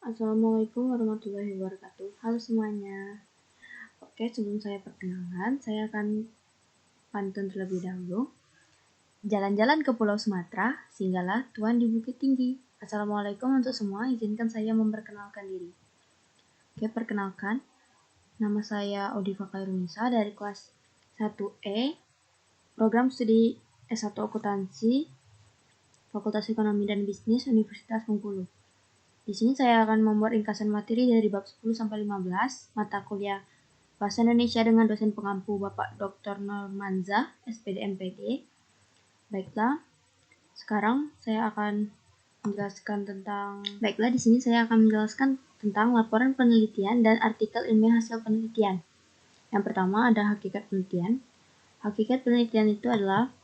Assalamualaikum warahmatullahi wabarakatuh. Halo semuanya. Oke, sebelum saya perkenalan, saya akan pantun terlebih dahulu. Jalan-jalan ke Pulau Sumatera, singgahlah Tuan di Bukit Tinggi. Assalamualaikum untuk semua, izinkan saya memperkenalkan diri. Oke, perkenalkan. Nama saya Odiva Kairunisa dari kelas 1E, program studi S1 Akuntansi, Fakultas Ekonomi dan Bisnis, Universitas Bengkulu. Di sini saya akan membuat ringkasan materi dari bab 10 sampai 15 mata kuliah Bahasa Indonesia dengan dosen pengampu Bapak Dr. Normanza, SPD MPD. Baiklah, sekarang saya akan menjelaskan tentang laporan penelitian dan artikel ilmiah hasil penelitian. Yang pertama ada hakikat penelitian. Hakikat penelitian itu adalah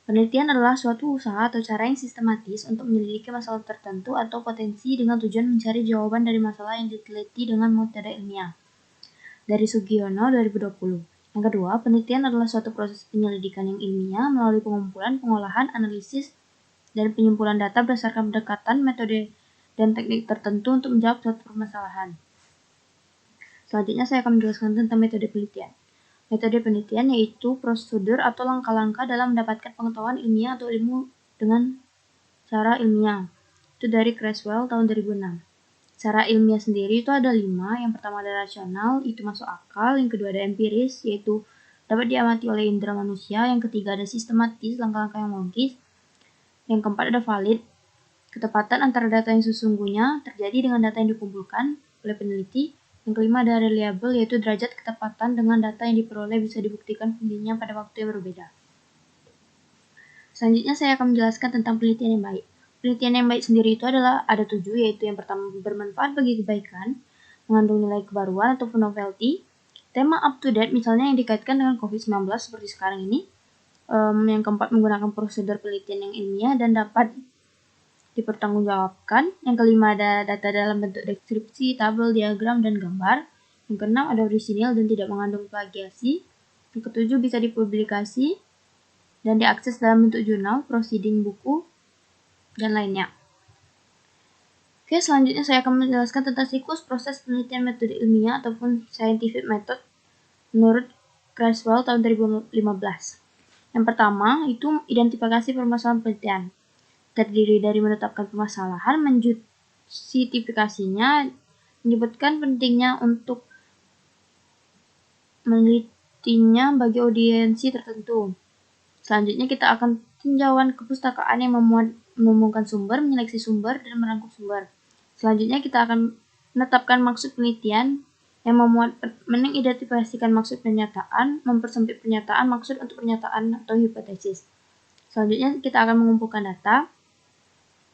Penelitian adalah suatu usaha atau cara yang sistematis untuk menyelidiki masalah tertentu atau potensi dengan tujuan mencari jawaban dari masalah yang diteliti dengan metode ilmiah. Dari Sugiono 2020. Yang kedua, penelitian adalah suatu proses penyelidikan yang ilmiah melalui pengumpulan, pengolahan, analisis, dan penyimpulan data berdasarkan pendekatan, metode, dan teknik tertentu untuk menjawab suatu permasalahan. Selanjutnya saya akan menjelaskan tentang metode penelitian. Metode penelitian yaitu prosedur atau langkah-langkah dalam mendapatkan pengetahuan ilmiah atau ilmu dengan cara ilmiah. Itu dari Creswell tahun 2006. Cara ilmiah sendiri itu ada 5. Yang pertama ada rasional, itu masuk akal. Yang kedua ada empiris, yaitu dapat diamati oleh indera manusia. Yang ketiga ada sistematis, langkah-langkah yang logis. Yang keempat ada valid, ketepatan antara data yang sesungguhnya terjadi dengan data yang dikumpulkan oleh peneliti. Yang kelima ada reliable, yaitu derajat ketepatan dengan data yang diperoleh bisa dibuktikan penelitiannya pada waktu yang berbeda. Selanjutnya saya akan menjelaskan tentang penelitian yang baik. Penelitian yang baik sendiri itu adalah ada 7, yaitu yang pertama bermanfaat bagi kebaikan, mengandung nilai kebaruan ataupun novelty, tema up to date misalnya yang dikaitkan dengan COVID-19 seperti sekarang ini. Yang keempat menggunakan prosedur penelitian yang ilmiah dan dapat dipertanggungjawabkan. Yang kelima ada data dalam bentuk deskripsi, tabel, diagram, dan gambar. Yang keenam ada orisinil dan tidak mengandung plagiasi. Yang ketujuh bisa dipublikasi dan diakses dalam bentuk jurnal, proceeding, buku, dan lainnya. Oke, selanjutnya saya akan menjelaskan tentang siklus proses penelitian metode ilmiah ataupun scientific method menurut Creswell tahun 2015. Yang pertama itu identifikasi permasalahan penelitian. Terdiri dari menetapkan permasalahan, menjustifikasinya, menyebutkan pentingnya untuk menelitinya bagi audiensi tertentu. Selanjutnya kita akan tinjauan kepustakaan yang menemukan sumber, menyeleksi sumber, dan merangkum sumber. Selanjutnya kita akan menetapkan maksud penelitian yang mengidentifikasikan maksud pernyataan, mempersempit pernyataan, maksud untuk pernyataan atau hipotesis. Selanjutnya kita akan mengumpulkan data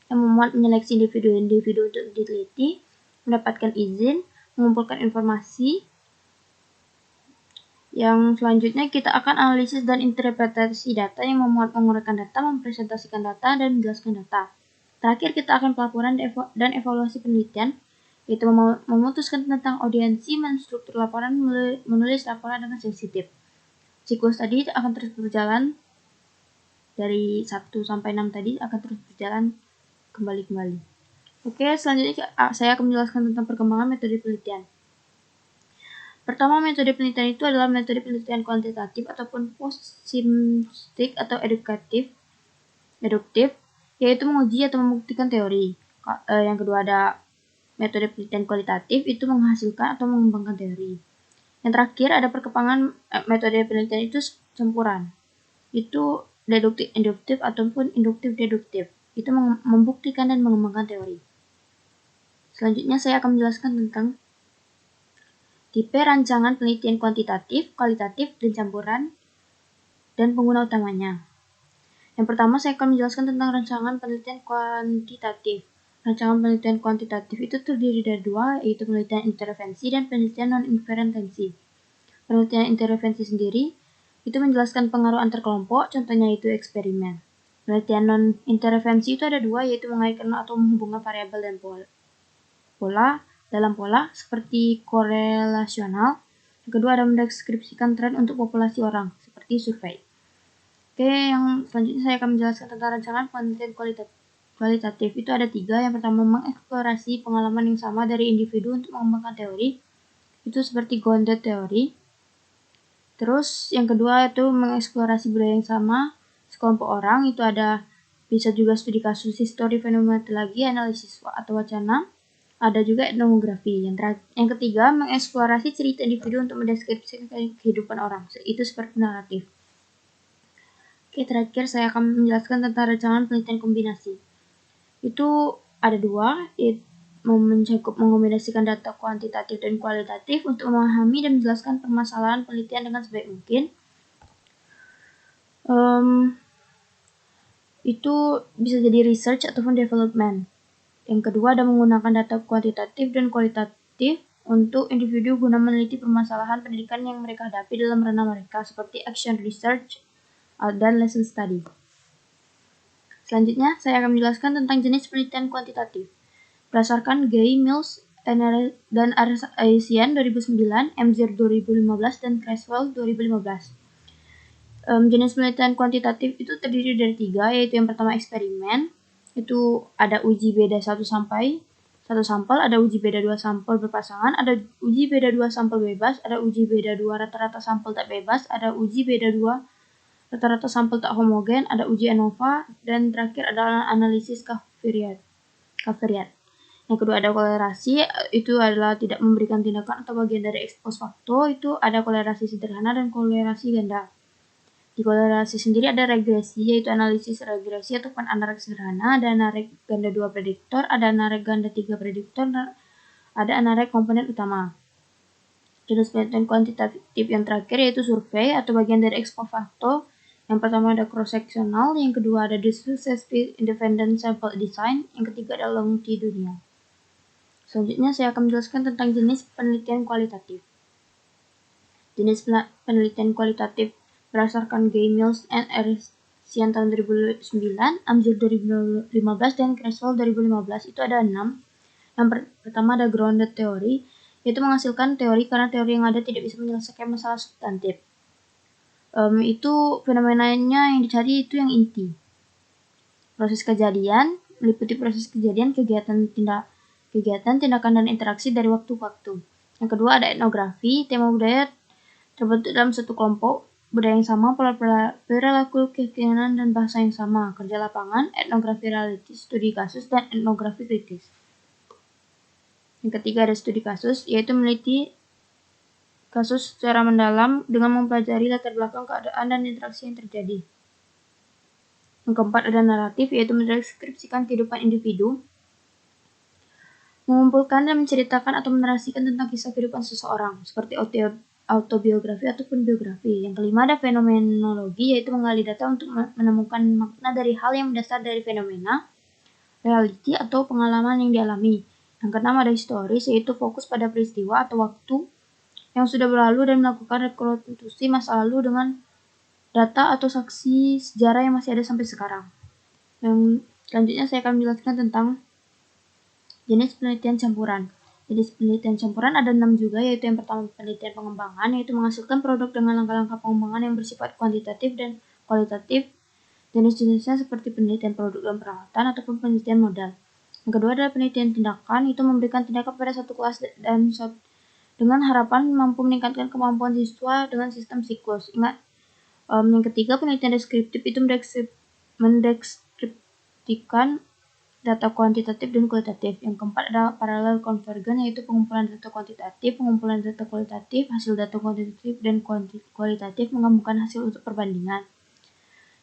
yang menyeleksi individu-individu untuk diteliti, mendapatkan izin, mengumpulkan informasi. Yang selanjutnya kita akan analisis dan interpretasi data yang menguraikan data, mempresentasikan data, dan menjelaskan data. Terakhir kita akan pelaporan dan evaluasi penelitian, yaitu memutuskan tentang audiensi, menstruktur laporan, menulis laporan dengan sensitif. Siklus tadi akan terus berjalan dari 1 sampai 6 tadi akan terus berjalan kembali. Oke, selanjutnya saya akan menjelaskan tentang perkembangan metode penelitian. Pertama, metode penelitian itu adalah metode penelitian kuantitatif ataupun positivistik atau deduktif, yaitu menguji atau membuktikan teori. Yang kedua ada metode penelitian kualitatif, itu menghasilkan atau mengembangkan teori. Yang terakhir ada perkembangan metode penelitian itu campuran, itu deduktif-induktif ataupun induktif-deduktif, itu membuktikan dan mengembangkan teori. Selanjutnya saya akan menjelaskan tentang tipe rancangan penelitian kuantitatif, kualitatif, dan campuran, dan pengguna utamanya. Yang pertama saya akan menjelaskan tentang rancangan penelitian kuantitatif. Rancangan penelitian kuantitatif itu terdiri dari 2, yaitu penelitian intervensi dan penelitian non-intervensi. Penelitian intervensi sendiri itu menjelaskan pengaruh antar kelompok, contohnya itu eksperimen. Penelitian non-intervensi itu ada 2, yaitu mengaitkan atau menghubungkan variabel dan pola seperti korelasional. Yang kedua ada mendeskripsikan tren untuk populasi orang seperti survei. Oke, yang selanjutnya saya akan menjelaskan tentang rancangan penelitian kualitatif itu ada 3. Yang pertama, mengeksplorasi pengalaman yang sama dari individu untuk mengembangkan teori. Itu seperti grounded theory. Terus yang kedua itu mengeksplorasi budaya yang sama sekelompok orang. Itu ada bisa juga studi kasus, histori, fenomenologi, analisis atau wacana. Ada juga etnografi. Yang ketiga, mengeksplorasi cerita individu untuk mendeskripsikan kehidupan orang. Itu seperti naratif. Oke, terakhir saya akan menjelaskan tentang rancangan penelitian kombinasi. Itu ada 2, yaitu mencakup mengombinasikan data kuantitatif dan kualitatif untuk memahami dan menjelaskan permasalahan penelitian dengan sebaik mungkin. Itu bisa jadi research ataupun development. Yang kedua ada menggunakan data kuantitatif dan kualitatif untuk individu guna meneliti permasalahan pendidikan yang mereka hadapi dalam ranah mereka, seperti action research dan lesson study. Selanjutnya, saya akan menjelaskan tentang jenis penelitian kuantitatif. Berdasarkan Gay, Mills, dan Arsian 2009, Mzer 2015, dan Creswell 2015. Jenis penelitian kuantitatif itu terdiri dari 3, yaitu yang pertama eksperimen. Itu ada uji beda 1 sampel, ada uji beda 2 sampel berpasangan, ada uji beda 2 sampel bebas, ada uji beda 2 rata-rata sampel tak bebas, ada uji beda 2 rata-rata sampel tak homogen, ada uji ANOVA, dan terakhir adalah analisis covariat. Yang kedua ada kolerasi, itu adalah tidak memberikan tindakan atau bagian dari ex post facto. Itu ada kolerasi sederhana dan kolerasi ganda. Di kolerasi sendiri ada regresi, yaitu analisis regresi ataupun anarek sederhana, ada anarek ganda 2 prediktor, ada anarek ganda 3 prediktor, ada anarek komponen utama. Jenis penelitian kuantitatif yang terakhir yaitu survei atau bagian dari ex post facto. Yang pertama ada cross-sectional, yang kedua ada successive independent sample design, yang ketiga ada longitudinal. Selanjutnya saya akan menjelaskan tentang jenis penelitian kualitatif. Jenis penelitian kualitatif berdasarkan Gay, Mills, and Arsian tahun 2009, Amzer 2015, dan Creswell 2015 itu ada 6. Yang pertama ada grounded theory, yaitu menghasilkan teori karena teori yang ada tidak bisa menyelesaikan masalah substantif. Itu fenomenanya yang dicari itu yang inti. Proses kejadian meliputi proses kejadian, kegiatan, tindakan, dan interaksi dari waktu ke waktu. Yang kedua ada etnografi, tema budaya terbentuk dalam satu kelompok, budaya yang sama, pola perilaku, keyakinan, dan bahasa yang sama. Kerja lapangan, etnografi realitis, studi kasus, dan etnografi kritis. Yang ketiga ada studi kasus, yaitu meneliti kasus secara mendalam dengan mempelajari latar belakang keadaan dan interaksi yang terjadi. Yang keempat ada naratif, yaitu mendeskripsikan kehidupan individu, mengumpulkan dan menceritakan atau menarasikan tentang kisah kehidupan seseorang, seperti autobiografi ataupun biografi. Yang kelima ada fenomenologi, yaitu menggali data untuk menemukan makna dari hal yang mendasar dari fenomena, realiti, atau pengalaman yang dialami. Yang keenam ada historis, yaitu fokus pada peristiwa atau waktu yang sudah berlalu dan melakukan rekonstruksi masa lalu dengan data atau saksi sejarah yang masih ada sampai sekarang. Yang selanjutnya saya akan menjelaskan tentang jenis penelitian campuran. Jenis penelitian campuran ada 6 juga, yaitu yang pertama penelitian pengembangan, yaitu menghasilkan produk dengan langkah-langkah pengembangan yang bersifat kuantitatif dan kualitatif. Jenis-jenisnya seperti penelitian produk dan peralatan ataupun penelitian modal. Yang kedua adalah penelitian tindakan, itu memberikan tindakan pada satu kelas dan dengan harapan mampu meningkatkan kemampuan siswa dengan sistem siklus. Ingat, yang ketiga penelitian deskriptif, itu mendeskripsikan data kuantitatif dan kualitatif. Yang keempat ada paralel konvergen, yaitu pengumpulan data kuantitatif, pengumpulan data kualitatif, hasil data kuantitatif dan kualitatif menggabungkan hasil untuk perbandingan.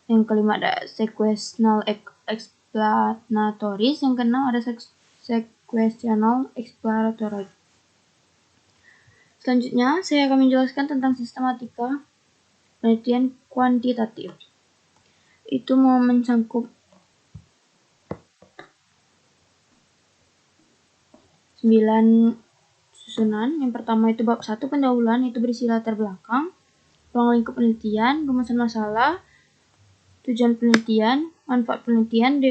Yang kelima ada sequential explanatories, yang keenam ada sequential exploratory. Selanjutnya saya akan menjelaskan tentang sistematika penelitian kuantitatif. Itu mau mencakup 9 susunan. Yang pertama itu bab 1 pendahuluan, itu berisi latar belakang, ruang lingkup penelitian, rumusan masalah, tujuan penelitian, manfaat penelitian,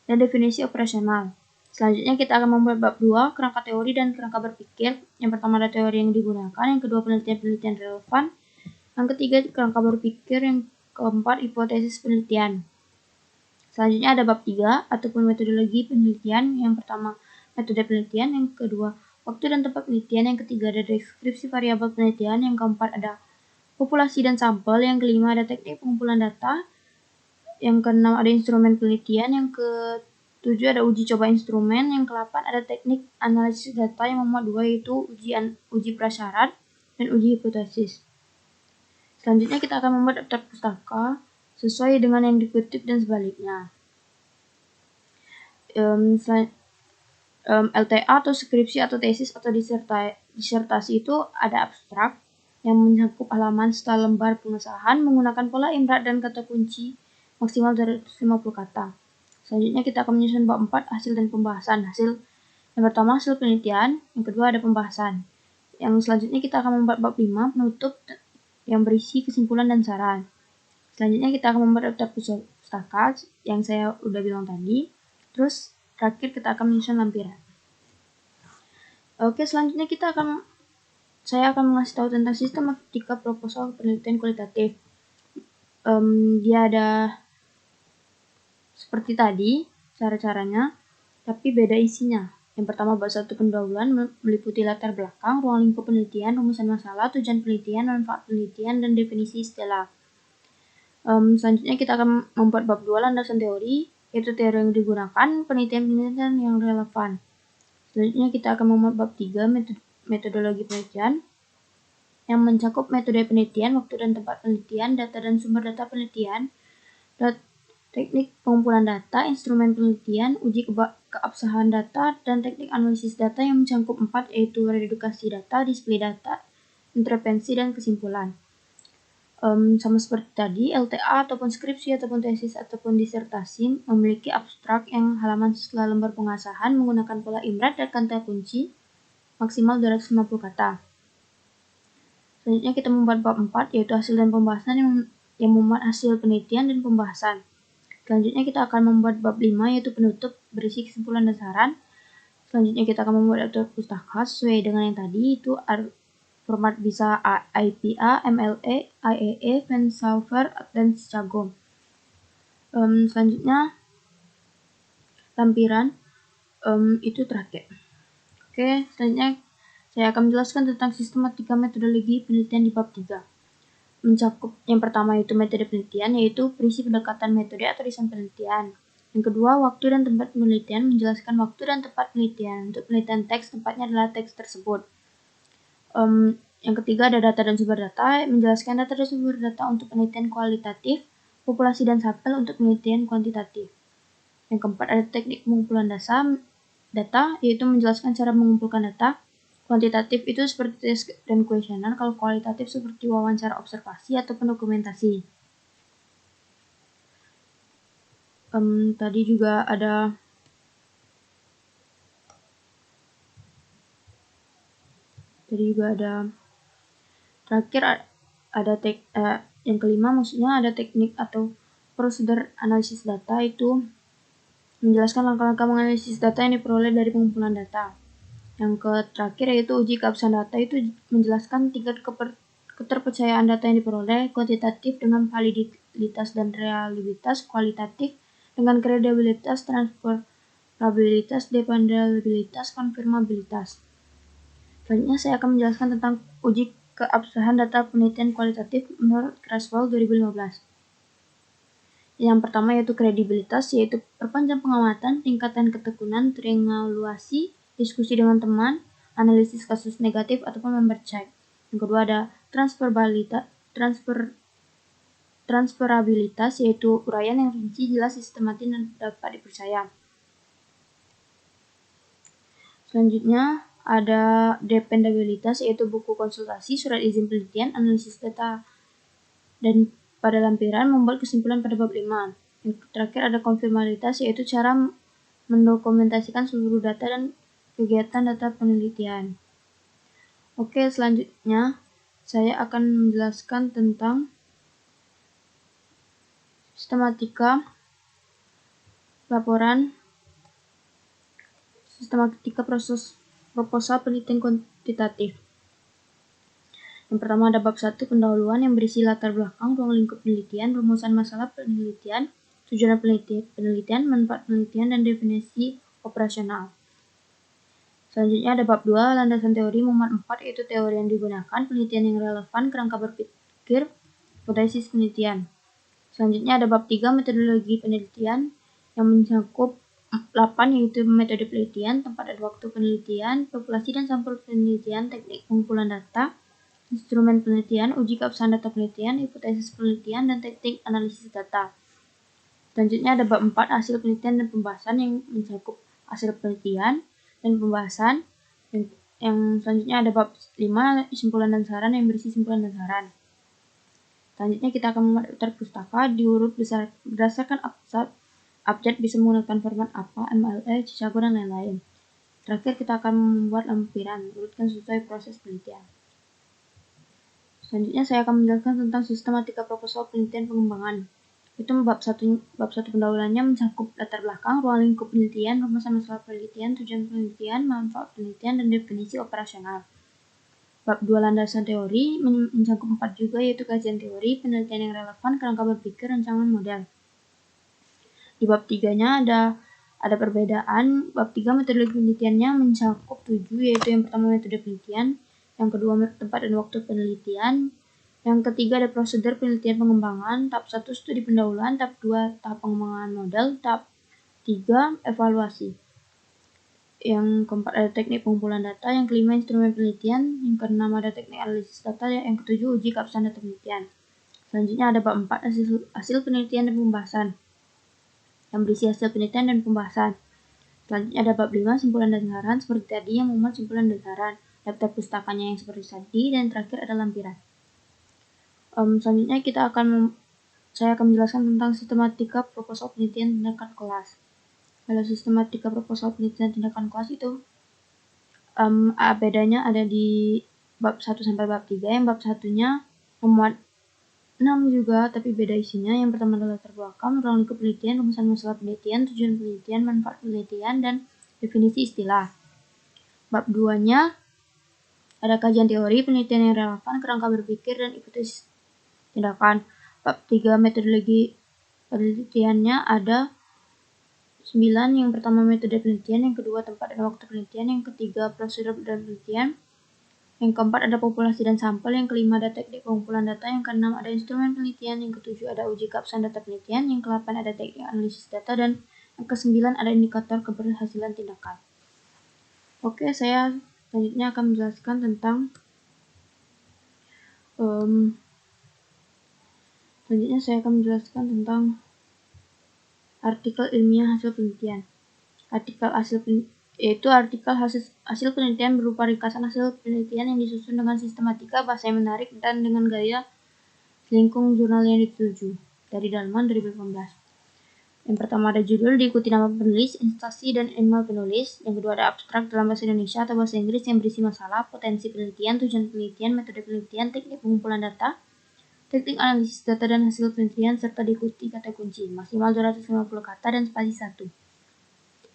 dan definisi operasional. Selanjutnya kita akan membuat bab 2, kerangka teori dan kerangka berpikir. Yang pertama ada teori yang digunakan, yang kedua penelitian relevan, yang ketiga kerangka berpikir, yang keempat hipotesis penelitian. Selanjutnya ada bab 3 ataupun metodologi penelitian. Yang pertama, metode penelitian. Yang kedua, waktu dan tempat penelitian. Yang ketiga, ada deskripsi variabel penelitian. Yang keempat, ada populasi dan sampel. Yang kelima, ada teknik pengumpulan data. Yang keenam, ada instrumen penelitian. Yang ketujuh, ada uji coba instrumen. Yang ke-8, ada teknik analisis data. Yang memuat 2, yaitu uji prasyarat dan uji hipotesis. Selanjutnya kita akan membuat daftar pustaka sesuai dengan yang dikutip dan sebaliknya. LTA atau skripsi atau tesis atau disertasi itu ada abstrak yang mencakup halaman setelah lembar pengesahan menggunakan pola imrat dan kata kunci maksimal 250 kata. Selanjutnya kita akan menyusun bab 4, hasil dan pembahasan. Yang pertama hasil penelitian, yang kedua ada pembahasan. Yang selanjutnya kita akan membuat bab 5, penutup yang berisi kesimpulan dan saran. Selanjutnya kita akan membuat daftar pustaka yang saya udah bilang tadi. Terus terakhir kita akan menyusun lampiran. Oke, selanjutnya saya akan mengasih tahu tentang sistematika proposal penelitian kualitatif. Dia ada seperti tadi cara-caranya, tapi beda isinya. Yang pertama, bab 1 pendahuluan meliputi latar belakang, ruang lingkup penelitian, rumusan masalah, tujuan penelitian, manfaat penelitian, dan definisi istilah. Selanjutnya kita akan membuat bab 2 landasan teori, yaitu teori yang digunakan, penelitian yang relevan. Selanjutnya kita akan membuat bab 3 metodologi penelitian yang mencakup metode penelitian, waktu dan tempat penelitian, data dan sumber data penelitian, teknik pengumpulan data, instrumen penelitian, uji keabsahan data, dan teknik analisis data yang mencakup 4, yaitu redukasi data, display data, intervensi, dan kesimpulan. Sama seperti tadi, LTA ataupun skripsi ataupun tesis ataupun disertasi memiliki abstrak yang halaman setelah lembar pengesahan menggunakan pola imrat dan kata kunci maksimal 250 kata. Selanjutnya kita membuat bab 4, yaitu hasil dan pembahasan yang memuat hasil penelitian dan pembahasan. Selanjutnya kita akan membuat bab 5, yaitu penutup berisi kesimpulan dan saran. Selanjutnya kita akan membuat daftar pustaka sesuai dengan yang tadi, itu format bisa IPA, MLA, IEE, Vensalver, dan Scagom. Selanjutnya lampiran itu terakhir. Oke, selanjutnya saya akan menjelaskan tentang sistematika metodologi penelitian di bab 3. Mencakup yang pertama itu metode penelitian, yaitu prinsip pendekatan metode atau desain penelitian. Yang kedua, waktu dan tempat penelitian, menjelaskan waktu dan tempat penelitian. Untuk penelitian teks, tempatnya adalah teks tersebut. Yang ketiga ada data dan sumber data, menjelaskan data dan sumber data untuk penelitian kualitatif, populasi dan sampel untuk penelitian kuantitatif. Yang keempat ada teknik pengumpulan data, yaitu menjelaskan cara mengumpulkan data. Kuantitatif itu seperti tes dan kuesioner, kalau kualitatif seperti wawancara observasi ataupun dokumentasi. Tadi juga ada terakhir ada yang kelima maksudnya ada teknik atau prosedur analisis data, itu menjelaskan langkah-langkah menganalisis data yang diperoleh dari pengumpulan data. Yang terakhir yaitu uji keabsahan data, itu menjelaskan tingkat keterpercayaan data yang diperoleh, kuantitatif dengan validitas dan reliabilitas, kualitatif dengan kredibilitas, transferabilitas, dependabilitas, konfirmabilitas. Selanjutnya saya akan menjelaskan tentang uji keabsahan data penelitian kualitatif menurut Creswell 2015. Yang pertama yaitu kredibilitas, yaitu perpanjang pengamatan, tingkatan ketekunan, triangulasi, diskusi dengan teman, analisis kasus negatif ataupun member check. Yang kedua ada transferabilitas, yaitu uraian yang rinci, jelas, sistematis, dan dapat dipercaya. Selanjutnya ada dependabilitas, yaitu buku konsultasi, surat izin penelitian, analisis data, dan pada lampiran membuat kesimpulan pada bab 5. Yang terakhir ada konfirmabilitas, yaitu cara mendokumentasikan seluruh data dan kegiatan data penelitian. Oke, selanjutnya saya akan menjelaskan tentang sistematika proposal penelitian kuantitatif. Yang pertama ada bab 1 pendahuluan yang berisi latar belakang, ruang lingkup penelitian, rumusan masalah penelitian, tujuan penelitian, manfaat penelitian, dan definisi operasional. Selanjutnya ada bab 2, landasan teori, muat 4, yaitu teori yang digunakan, penelitian yang relevan, kerangka berpikir, hipotesis penelitian. Selanjutnya ada bab 3, metodologi penelitian, yang mencakup 8, yaitu metode penelitian, tempat dan waktu penelitian, populasi dan sampel penelitian, teknik pengumpulan data, instrumen penelitian, uji keabsahan data penelitian, hipotesis penelitian, dan teknik analisis data. Selanjutnya ada bab 4, hasil penelitian dan pembahasan, yang mencakup hasil penelitian dan pembahasan. Yang selanjutnya ada bab 5, kesimpulan dan saran, yang berisi simpulan dan saran. Selanjutnya kita akan membuat daftar pustaka diurut berdasarkan abjad, bisa menggunakan format APA, MLA, Chicago, dan lain-lain. Terakhir kita akan membuat lampiran, urutkan sesuai proses penelitian. Selanjutnya saya akan menjelaskan tentang sistematika proposal penelitian pengembangan. Itu bab 1 pendahuluannya mencakup latar belakang, ruang lingkup penelitian, rumusan masalah penelitian, tujuan penelitian, manfaat penelitian, dan definisi operasional. Bab 2 landasan teori mencakup 4 juga, yaitu kajian teori, penelitian yang relevan, kerangka berpikir, rancangan model. Di bab 3-nya ada perbedaan. Bab 3 metode penelitiannya mencakup 7, yaitu yang pertama metode penelitian, yang kedua tempat dan waktu penelitian, yang ketiga ada prosedur penelitian pengembangan, tahap 1 studi pendahuluan, tahap 2 tahap pengembangan model, tahap 3 evaluasi. Yang keempat ada teknik pengumpulan data, yang kelima instrumen penelitian, yang keenam ada teknik analisis data, yang ketujuh uji keabsahan data penelitian. Selanjutnya ada bab 4 hasil penelitian dan pembahasan, yang berisi hasil penelitian dan pembahasan. Selanjutnya ada bab 5 simpulan dan saran, seperti tadi yang memuat simpulan dan saran, daftar pustakanya yang seperti tadi, dan terakhir ada lampiran. Selanjutnya saya akan menjelaskan tentang sistematika proposal penelitian tindakan kelas. Kalau sistematika proposal penelitian tindakan kelas itu bedanya ada di bab 1 sampai bab 3. Yang bab 1-nya memuat 6 juga, tapi beda isinya. Yang pertama adalah latar belakang, ruang lingkup penelitian, rumusan masalah penelitian, tujuan penelitian, manfaat penelitian, dan definisi istilah. Bab 2-nya ada kajian teori, penelitian yang relevan, kerangka berpikir, dan hipotesis tindakan. Bab 3 metodologi penelitiannya ada 9, yang pertama metode penelitian, yang kedua tempat dan waktu penelitian, yang ketiga prosedur dan penelitian, yang keempat ada populasi dan sampel, yang kelima ada teknik pengumpulan data, yang keenam ada instrumen penelitian, yang ketujuh ada uji keabsahan data penelitian, yang ke-8 ada teknik analisis data, dan yang ke-9 ada indikator keberhasilan tindakan. Oke, saya selanjutnya akan menjelaskan tentang artikel ilmiah hasil penelitian. Artikel hasil penelitian berupa ringkasan hasil penelitian yang disusun dengan sistematika, bahasa yang menarik, dan dengan gaya selingkung jurnal yang dituju dari Dalman 2018. Yang pertama ada judul, diikuti nama penulis, instansi, dan email penulis. Yang kedua ada abstrak dalam bahasa Indonesia atau bahasa Inggris yang berisi masalah, potensi penelitian, tujuan penelitian, metode penelitian, teknik pengumpulan data, teknik analisis data, dan hasil penelitian, serta diikuti kata kunci, maksimal 250 kata dan spasi 1.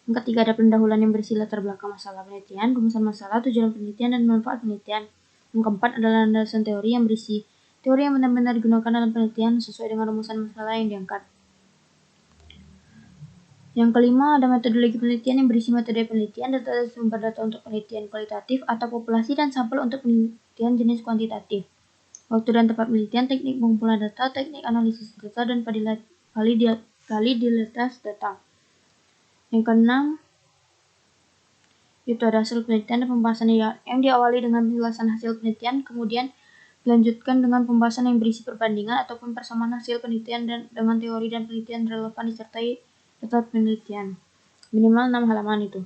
Yang ketiga ada pendahuluan yang berisi latar belakang masalah penelitian, rumusan masalah, tujuan penelitian, dan manfaat penelitian. Yang keempat adalah landasan teori yang berisi teori yang benar-benar digunakan dalam penelitian sesuai dengan rumusan masalah yang diangkat. Yang kelima ada metodologi penelitian yang berisi metode penelitian, data sumber data untuk penelitian kualitatif atau populasi, dan sampel untuk penelitian jenis kuantitatif. Waktu dan tempat penelitian, teknik pengumpulan data, teknik analisis data, dan validitas data. Yang keenam itu ada hasil penelitian dan pembahasan yang diawali dengan penjelasan hasil penelitian, kemudian dilanjutkan dengan pembahasan yang berisi perbandingan ataupun persamaan hasil penelitian dengan teori dan penelitian relevan disertai data penelitian. Minimal 6 halaman itu.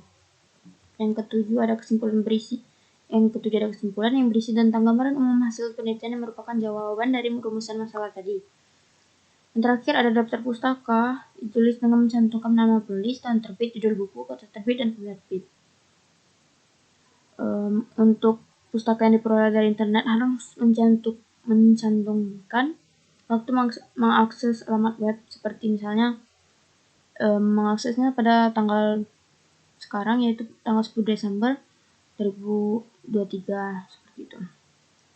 Yang ketujuh ada kesimpulan yang berisi tentang gambaran umum hasil penelitian yang merupakan jawaban dari rumusan masalah tadi. Yang terakhir ada daftar pustaka, ditulis dengan mencantumkan nama penulis, tahun terbit, judul buku, kota terbit, dan penerbit. Untuk pustaka yang diperoleh dari internet harus mencantumkan waktu mengakses alamat web, seperti misalnya mengaksesnya pada tanggal sekarang, yaitu tanggal 10 Desember 2023, seperti itu.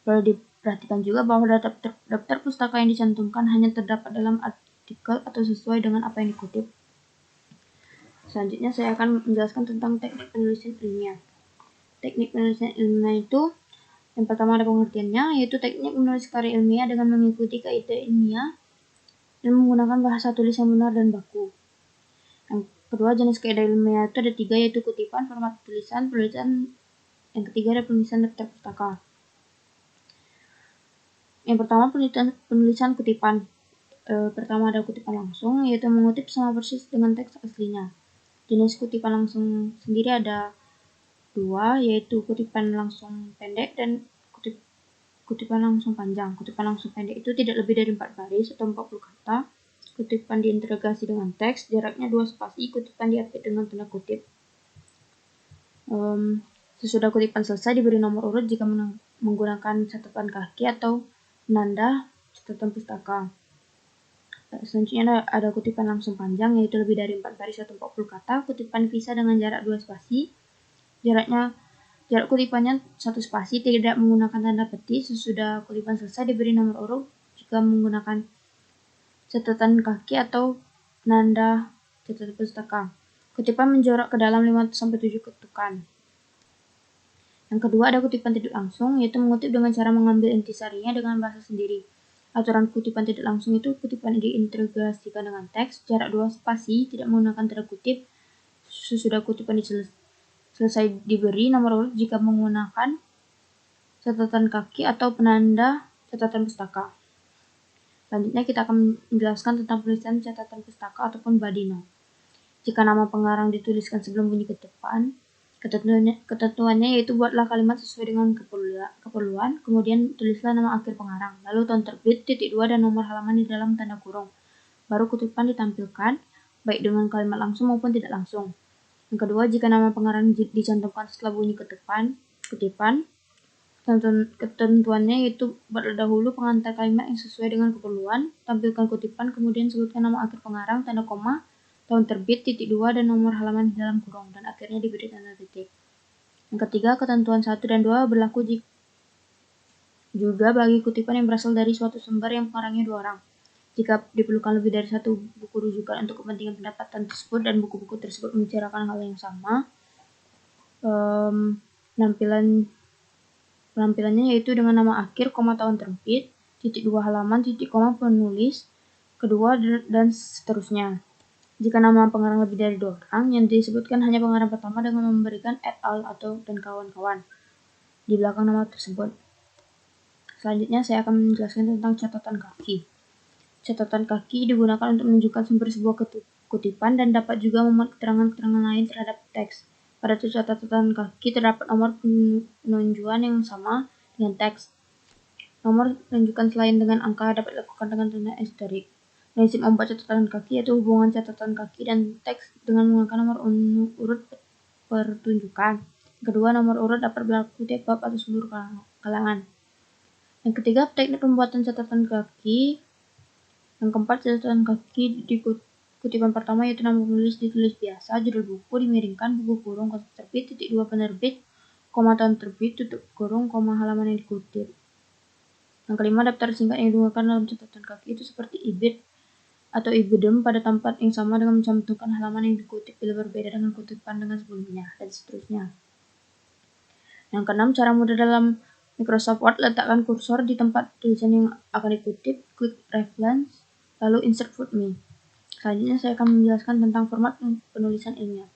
Perlu diperhatikan juga bahwa daftar pustaka yang dicantumkan hanya terdapat dalam artikel atau sesuai dengan apa yang dikutip. Selanjutnya saya akan menjelaskan tentang teknik penulisan ilmiah. Teknik penulisan ilmiah itu yang pertama ada pengertiannya, yaitu teknik menulis karya ilmiah dengan mengikuti kaidah ilmiah dan menggunakan bahasa tulis yang benar dan baku. Yang kedua, jenis kaidah ilmiah itu ada 3, yaitu kutipan, format tulisan, yang ketiga ada penulisan daftar pustaka. Yang pertama, penulisan kutipan. Pertama ada kutipan langsung, yaitu mengutip sama persis dengan teks aslinya. Jenis kutipan langsung sendiri ada 2, yaitu kutipan langsung pendek dan kutipan langsung panjang. Kutipan langsung pendek itu tidak lebih dari 4 baris atau 40 kata. Kutipan diintegrasi dengan teks, jaraknya 2 spasi, kutipan diapit dengan tanda kutip. Sesudah kutipan selesai diberi nomor urut jika menggunakan catatan kaki atau penanda catatan pustaka. Selanjutnya ada kutipan langsung panjang, yaitu lebih dari 4 baris atau 40 kata. Kutipan dipisah dengan jarak 2 spasi. Jarak kutipannya 1 spasi, tidak menggunakan tanda petik. Sesudah kutipan selesai diberi nomor urut jika menggunakan catatan kaki atau penanda catatan pustaka. Kutipan menjorok ke dalam 5-7 ketukan. Yang kedua ada kutipan tidak langsung, yaitu mengutip dengan cara mengambil intisarinya dengan bahasa sendiri. Aturan kutipan tidak langsung itu kutipan diintegrasikan dengan teks, jarak 2 spasi, tidak menggunakan tanda kutip. Sesudah kutipan selesai diberi nomor urut jika menggunakan catatan kaki atau penanda catatan pustaka. Selanjutnya kita akan menjelaskan tentang penulisan catatan pustaka ataupun body note. Jika nama pengarang dituliskan sebelum bunyi kutipan, ketentuannya yaitu buatlah kalimat sesuai dengan keperluan, kemudian tulislah nama akhir pengarang, lalu tahun terbit, titik 2 dan nomor halaman di dalam tanda kurung. Baru kutipan ditampilkan, baik dengan kalimat langsung maupun tidak langsung. Yang kedua, jika nama pengarang dicantumkan setelah bunyi kutipan, ketentuannya yaitu buatlah dahulu pengantar kalimat yang sesuai dengan keperluan, tampilkan kutipan, kemudian sebutkan nama akhir pengarang, tanda koma, tahun terbit, titik 2 dan nomor halaman di dalam kurung, dan akhirnya diberi tanda titik. Yang ketiga, ketentuan 1 dan 2 berlaku juga bagi kutipan yang berasal dari suatu sumber yang pengarangnya 2 orang. Jika diperlukan lebih dari 1 buku rujukan untuk kepentingan pendapatan tersebut dan buku-buku tersebut membicarakan hal yang sama, penampilannya yaitu dengan nama akhir, tahun terbit, titik 2 halaman, titik koma penulis kedua, dan seterusnya. Jika nama pengarang lebih dari 2 orang, yang disebutkan hanya pengarang pertama dengan memberikan et al. Atau dan kawan-kawan di belakang nama tersebut. Selanjutnya saya akan menjelaskan tentang catatan kaki. Catatan kaki digunakan untuk menunjukkan sumber sebuah kutipan dan dapat juga memuat keterangan-keterangan lain terhadap teks. Pada catatan kaki terdapat nomor penunjukan yang sama dengan teks. Nomor penunjukan selain dengan angka dapat dilakukan dengan tanda asterik. Prinsip membuat catatan kaki yaitu hubungan catatan kaki dan teks dengan menggunakan nomor urut pertunjukan. Kedua, nomor urut dapat berlaku tiap bab atau seluruh kalangan. Yang ketiga, teknik pembuatan catatan kaki. Yang keempat, catatan kaki di kutipan pertama yaitu nama penulis ditulis biasa, judul buku dimiringkan, buku kurung, kota terbit, titik 2 penerbit, tahun terbit, tutup kurung, halaman yang dikutip. Yang kelima, daftar singkat yang digunakan dalam catatan kaki itu seperti ibid atau ibidem pada tempat yang sama dengan mencantumkan halaman yang dikutip bila berbeda dengan kutipan dengan sebelumnya, dan seterusnya. Yang keenam, cara mudah dalam Microsoft Word, letakkan kursor di tempat tulisan yang akan dikutip, klik reference, lalu insert footnote. Selanjutnya saya akan menjelaskan tentang format penulisan ilmiah.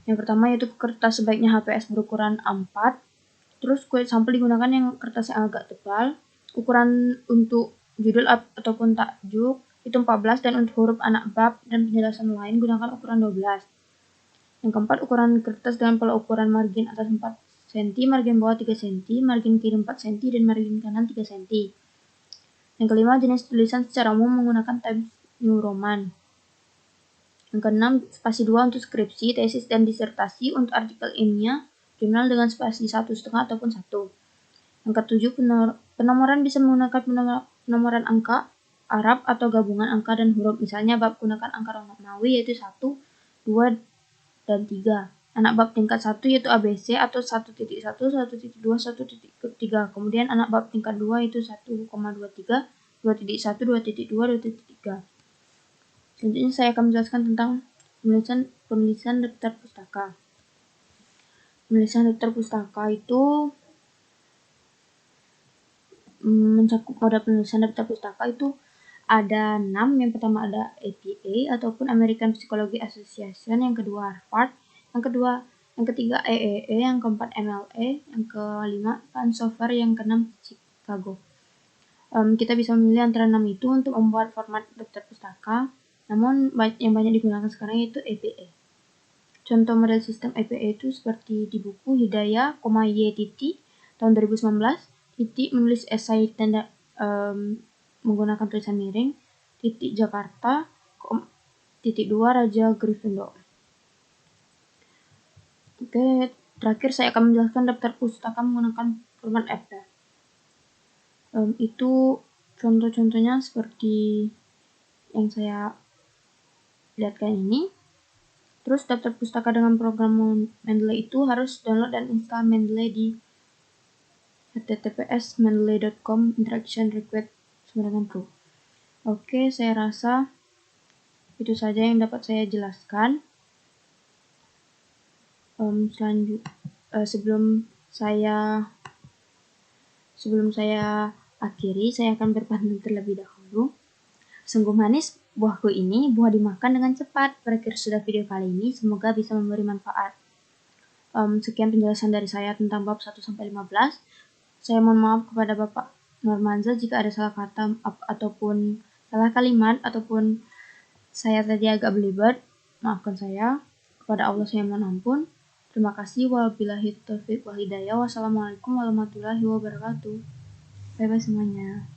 Yang pertama yaitu kertas sebaiknya HPS berukuran A4, terus kulit sampel digunakan yang kertas yang agak tebal, ukuran untuk judul ataupun tajuk itu 14, dan untuk huruf anak bab dan penjelasan lain gunakan ukuran 12. Yang keempat, ukuran kertas dengan pola ukuran margin atas 4 cm, margin bawah 3 cm, margin kiri 4 cm, dan margin kanan 3 cm. Yang kelima, jenis tulisan secara umum menggunakan Times New Roman. Yang keenam, spasi 2 untuk skripsi, tesis, dan disertasi. Untuk artikel ilmiah, jurnal dengan spasi 1,5 ataupun 1. Yang ketujuh, penomoran bisa menggunakan penomoran angka Arab atau gabungan angka dan huruf. Misalnya bab gunakan angka Romawi yaitu 1, 2, dan 3. Anak bab tingkat 1 yaitu ABC atau 1.1, 1.2, 1.3. Kemudian anak bab tingkat 2 yaitu 1,23, 2.1, 2.2, 2.3. Selanjutnya saya akan menjelaskan tentang penulisan daftar pustaka. Penulisan daftar pustaka itu mencakup pada penulisan daftar pustaka itu ada 6. Yang pertama ada APA ataupun American Psychology Association, yang kedua Harvard, yang ketiga AAA, yang keempat MLA, yang kelima Pansover, yang keenam Chicago. Kita bisa memilih antara 6 itu untuk membuat format daftar pustaka, namun yang banyak digunakan sekarang yaitu APA. Contoh model sistem APA itu seperti di buku Hidayah, Y tahun 2019, menulis esai tanda menggunakan tulisan miring, Jakarta, 2 Raja Gryffindor. Oke, terakhir saya akan menjelaskan daftar pustaka menggunakan format Excel. Itu contoh-contohnya seperti yang saya lihatkan ini. Terus daftar pustaka dengan program Mendeley itu harus download dan install Mendeley di https://mendeley.com interaction request /true. Oke, saya rasa itu saja yang dapat saya jelaskan. Sebelum saya akhiri, saya akan berpantun terlebih dahulu. Sungguh manis buahku ini, buah dimakan dengan cepat. Berakhir sudah video kali ini, semoga bisa memberi manfaat. Sekian penjelasan dari saya tentang bab 1-15. Saya mohon maaf kepada Bapak Normanza jika ada salah kata ataupun salah kalimat ataupun saya tadi agak belibet. Maafkan saya. Kepada Allah saya mohon ampun. Terima kasih. Wabillahi taufiq wal hidayah. Wassalamualaikum warahmatullahi wabarakatuh. Bye bye semuanya.